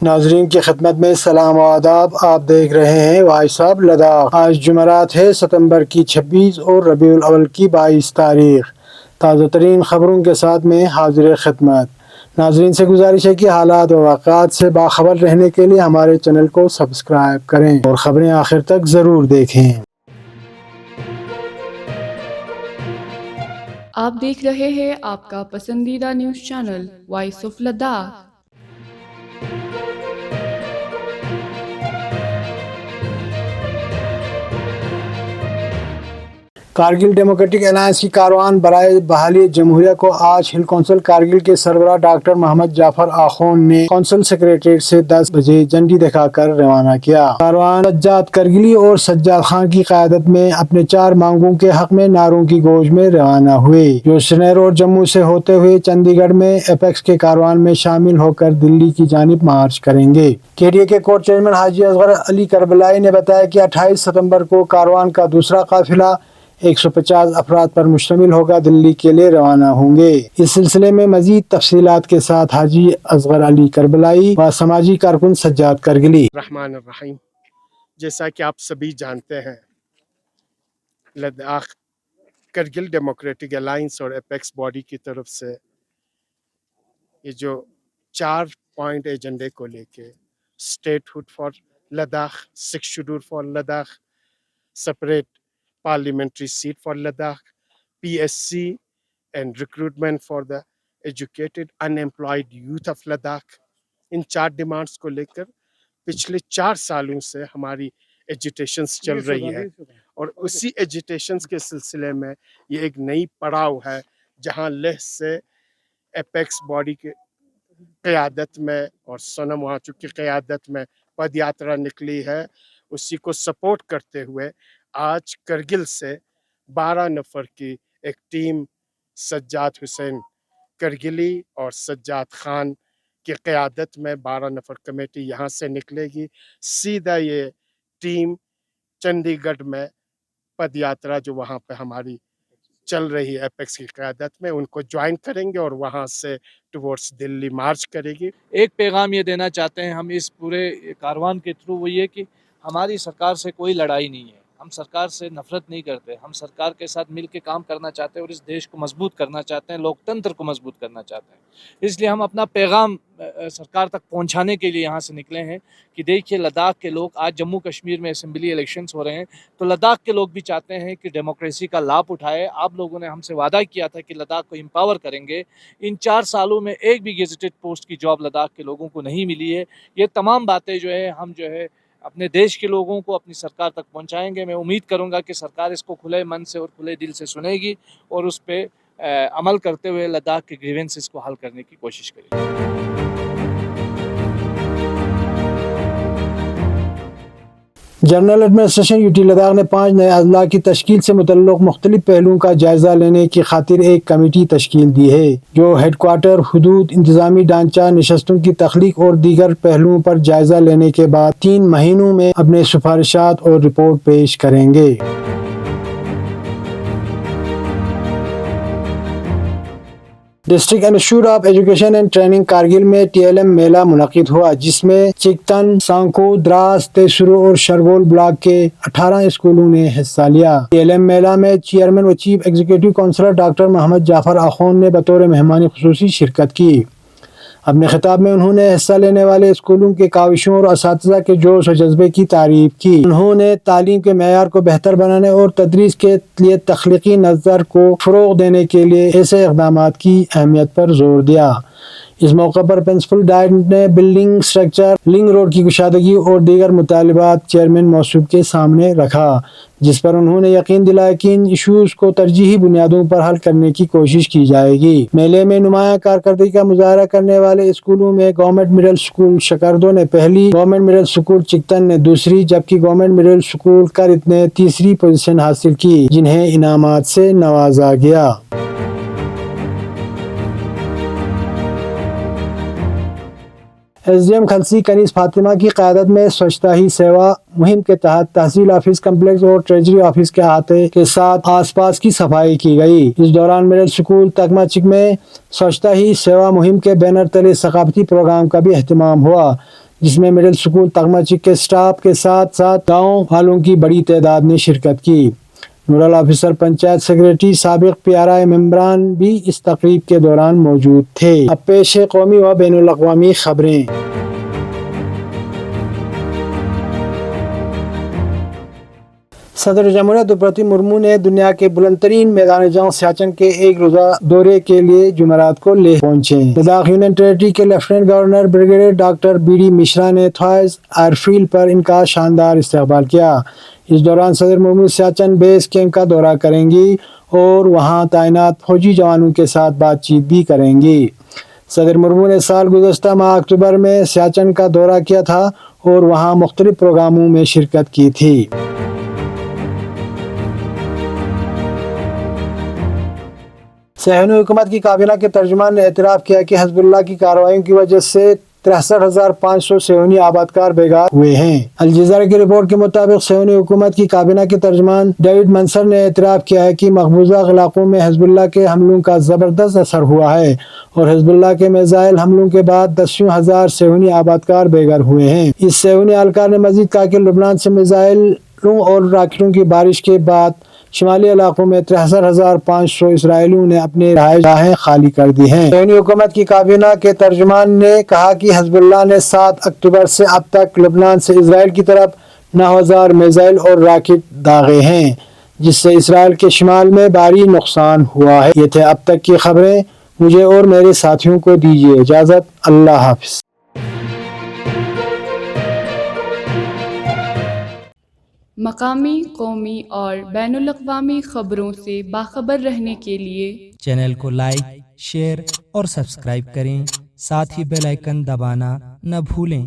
ناظرین کی خدمت میں سلام و آداب۔ آپ دیکھ رہے ہیں وائس آف لداخ۔ آج جمعرات ہے، ستمبر کی 26 اور ربیع الاول کی 22 تاریخ۔ تازہ ترین خبروں کے ساتھ میں حاضر خدمت۔ ناظرین سے گزارش ہے کہ حالات و واقعات سے باخبر رہنے کے لیے ہمارے چینل کو سبسکرائب کریں اور خبریں آخر تک ضرور دیکھیں۔ آپ دیکھ رہے ہیں آپ کا پسندیدہ news channel Voice of Ladakh. Kargil Democratic Alliance کی کاروان برائے بحالی جمہوریہ کو آج ہل کونسل کارگل کے سربراہ ڈاکٹر محمد جعفر آخوند نے کونسل سیکریٹریٹ سے 10 بجے جھنڈی دکھا کر روانہ کیا۔ کاروان سجاد کرگلی اور سجاد خان کی قیادت میں اپنے 4 مانگوں کے حق میں نعروں کی گوش میں روانہ ہوئے، جو سرینگر اور جموں سے ہوتے ہوئے چندی گڑھ میں ایپیکس کے کاروان میں شامل ہو کر دلی کی جانب مارچ کریں گے۔ KDA کے کور چیئرمین حاجی اصغر علی کربلائی نے بتایا کہ 28 ستمبر کو کاروان کا دوسرا قافلہ 150 افراد پر مشتمل ہوگا دلی کے لیے روانہ ہوں گے۔ اس سلسلے میں مزید تفصیلات کے ساتھ حاجی اصغر علی کربلائی و سماجی کارکن سجاد کرگلی۔ الرحمن الرحیم۔ جیسا کہ آپ سبھی جانتے ہیں، لداخ کرگل ڈیموکریٹک الائنس اور ایپیکس باڈی کی طرف سے یہ جو 4 پوائنٹ ایجنڈے کو لے کے statehood for Ladakh, 6 schedule for Ladakh, separate parliamentary seat for Ladakh, PSC and recruitment for the educated unemployed youth of Ladakh، in 4 demands کو لے کر پچھلے 4 سالوں سے ہماری ایجیٹیشنز چل رہی ہے، اور اسی ایجیٹیشنز کے سلسلے میں یہ ایک نئی پڑاؤ ہے جہاں لیہ سے ایپیکس باڈی کی قیادت میں اور سونم وانگچک کی قیادت میں پد یاترا نکلی ہے۔ اسی کو سپورٹ کرتے ہوئے آج کرگل سے 12 نفر کی ایک ٹیم سجاد حسین کرگلی اور سجاد خان کی قیادت میں 12 نفر کمیٹی یہاں سے نکلے گی۔ سیدھا یہ ٹیم چندی گڑھ میں پد یاترا جو وہاں پہ ہماری چل رہی ہے ایپیکس کی قیادت میں، ان کو جوائن کریں گے اور وہاں سے ٹورڈز دلی مارچ کرے گی۔ ایک پیغام یہ دینا چاہتے ہیں ہم اس پورے کاروان کے تھرو، وہ یہ کہ ہماری سرکار سے کوئی لڑائی نہیں ہے، ہم سرکار سے نفرت نہیں کرتے، ہم سرکار کے ساتھ مل کے کام کرنا چاہتے ہیں اور اس دیش کو مضبوط کرنا چاہتے ہیں، لوکتنتر کو مضبوط کرنا چاہتے ہیں۔ اس لیے ہم اپنا پیغام سرکار تک پہنچانے کے لیے یہاں سے نکلے ہیں کہ دیکھیے لداخ کے لوگ، آج جموں کشمیر میں اسمبلی الیکشنز ہو رہے ہیں، تو لداخ کے لوگ بھی چاہتے ہیں کہ ڈیموکریسی کا لابھ اٹھائے۔ آپ لوگوں نے ہم سے وعدہ کیا تھا کہ لداخ کو امپاور کریں گے، ان 4 سالوں میں ایک بھی گیزیٹڈ پوسٹ کی جاب لداخ کے لوگوں کو نہیں ملی ہے۔ یہ تمام باتیں جو ہے ہم جو ہے اپنے دیش کے لوگوں کو، اپنی سرکار تک پہنچائیں گے۔ میں امید کروں گا کہ سرکار اس کو کھلے من سے اور کھلے دل سے سنے گی اور اس پہ عمل کرتے ہوئے لداخ کے گریونسز کو حل کرنے کی کوشش کرے گی۔ جنرل ایڈمنسٹریشن UT لداخ نے 5 نئے اضلاع کی تشکیل سے متعلق مختلف پہلوؤں کا جائزہ لینے کی خاطر ایک کمیٹی تشکیل دی ہے، جو ہیڈ کوارٹر، حدود، انتظامی ڈھانچہ، نشستوں کی تخلیق اور دیگر پہلوؤں پر جائزہ لینے کے بعد 3 مہینوں میں اپنے سفارشات اور رپورٹ پیش کریں گے۔ District institute of education and training Kargil میں TLM میلہ منعقد ہوا، جس میں چکتن، سانکو، دراس، تیسرو اور شرگول بلاک کے 18 اسکولوں نے حصہ لیا۔ TLM میلہ میں چیئرمین و چیف ایگزیکٹو کونسلر ڈاکٹر محمد جعفر آخوند نے بطور مہمان خصوصی شرکت کی۔ اپنے خطاب میں انہوں نے حصہ لینے والے اسکولوں کے کاوشوں اور اساتذہ کے جوش و جذبے کی تعریف کی۔ انہوں نے تعلیم کے معیار کو بہتر بنانے اور تدریس کے لیے تخلیقی نظر کو فروغ دینے کے لیے ایسے اقدامات کی اہمیت پر زور دیا۔ اس موقع پر پرنسپل ڈائٹ نے بلڈنگ اسٹرکچر، لنک روڈ کی کشادگی اور دیگر مطالبات چیئرمین موصوف کے سامنے رکھا، جس پر انہوں نے یقین دلایا کہ ان ایشوز کو ترجیحی بنیادوں پر حل کرنے کی کوشش کی جائے گی۔ میلے میں نمایاں کارکردگی کا مظاہرہ کرنے والے اسکولوں میں گورنمنٹ مڈل اسکول شکردو نے پہلی، گورنمنٹ مڈل اسکول چکتن نے دوسری، جبکہ گورنمنٹ مڈل اسکول کرت نے تیسری پوزیشن حاصل کی، جنہیں انعامات سے نوازا گیا۔ SDM کھلسی کنیز فاطمہ کی قیادت میں سوچھتا ہی سیوا مہم کے تحت تحصیل آفس کمپلیکس اور ٹریجری آفس کے احاطے کے ساتھ آس پاس کی صفائی کی گئی۔ اس دوران مڈل اسکول تکما چک میں سوچھتا ہی سیوا مہم کے بینر تلے ثقافتی پروگرام کا بھی اہتمام ہوا، جس میں مڈل اسکول تغمچک کے اسٹاف کے ساتھ ساتھ گاؤں والوں کی بڑی تعداد نے شرکت کی۔ نوڈل آفیسر، پنچایت سیکریٹری، سابق پی آر آئی ممبران بھی اس تقریب کے دوران موجود تھے۔ اب پیش ہے قومی و بین الاقوامی خبریں۔ صدر جمہوریہ دروپدی مرمو نے دنیا کے بلند ترین میدان جنگ سیاچن کے ایک روزہ دورے کے لیے جمعرات کو لیہ پہنچے۔ لداخ یونین ٹیریٹری کے lieutenant governor brigadier doctor B D Mishra نے تھوائز ایئر فیلڈ پر ان کا شاندار استقبال کیا۔ اس دوران صدر مرمو سیاچن بیس کیمپ کا دورہ کریں گی اور وہاں تعینات فوجی جوانوں کے ساتھ بات چیت بھی کریں گی۔ صدر مرمو نے سال گزشتہ ماہ اکتوبر میں سیاچن کا دورہ کیا تھا اور وہاں مختلف پروگراموں میں شرکت کی تھی۔ صہیونی حکومت کی کابینہ کے ترجمان نے اعتراف کیا کہ حزب اللہ کی کارروائیوں کی وجہ سے 63,500 صہیونی آبادکار بیگار ہوئے ہیں۔ الجزیرہ کی رپورٹ کے مطابق صہیونی حکومت کی کابینہ کے ترجمان ڈیوڈ منصر نے اعتراف کیا ہے کہ مقبوضہ علاقوں میں حزب اللہ کے حملوں کا زبردست اثر ہوا ہے اور حزب اللہ کے میزائل حملوں کے بعد دسیوں ہزار صہیونی آبادکار بیگار ہوئے ہیں۔ اس صہیونی اہلکار نے مزید کہا کہ لبنان سے میزائلوں اور راکٹوں کی بارش کے بعد شمالی علاقوں میں 63,500 اسرائیلیوں نے اپنے رہائش گاہیں خالی کر دی ہیں۔ صہیونی حکومت کی کابینہ کے ترجمان نے کہا کہ حزب اللہ نے 7 اکتوبر سے اب تک لبنان سے اسرائیل کی طرف 9,000 میزائل اور راکٹ داغے ہیں، جس سے اسرائیل کے شمال میں بھاری نقصان ہوا ہے۔ یہ تھے اب تک کی خبریں۔ مجھے اور میرے ساتھیوں کو دیجیے اجازت۔ اللہ حافظ۔ مقامی، قومی اور بین الاقوامی خبروں سے باخبر رہنے کے لیے چینل کو لائک، شیئر اور سبسکرائب کریں، ساتھ ہی بیل آئیکن دبانا نہ بھولیں۔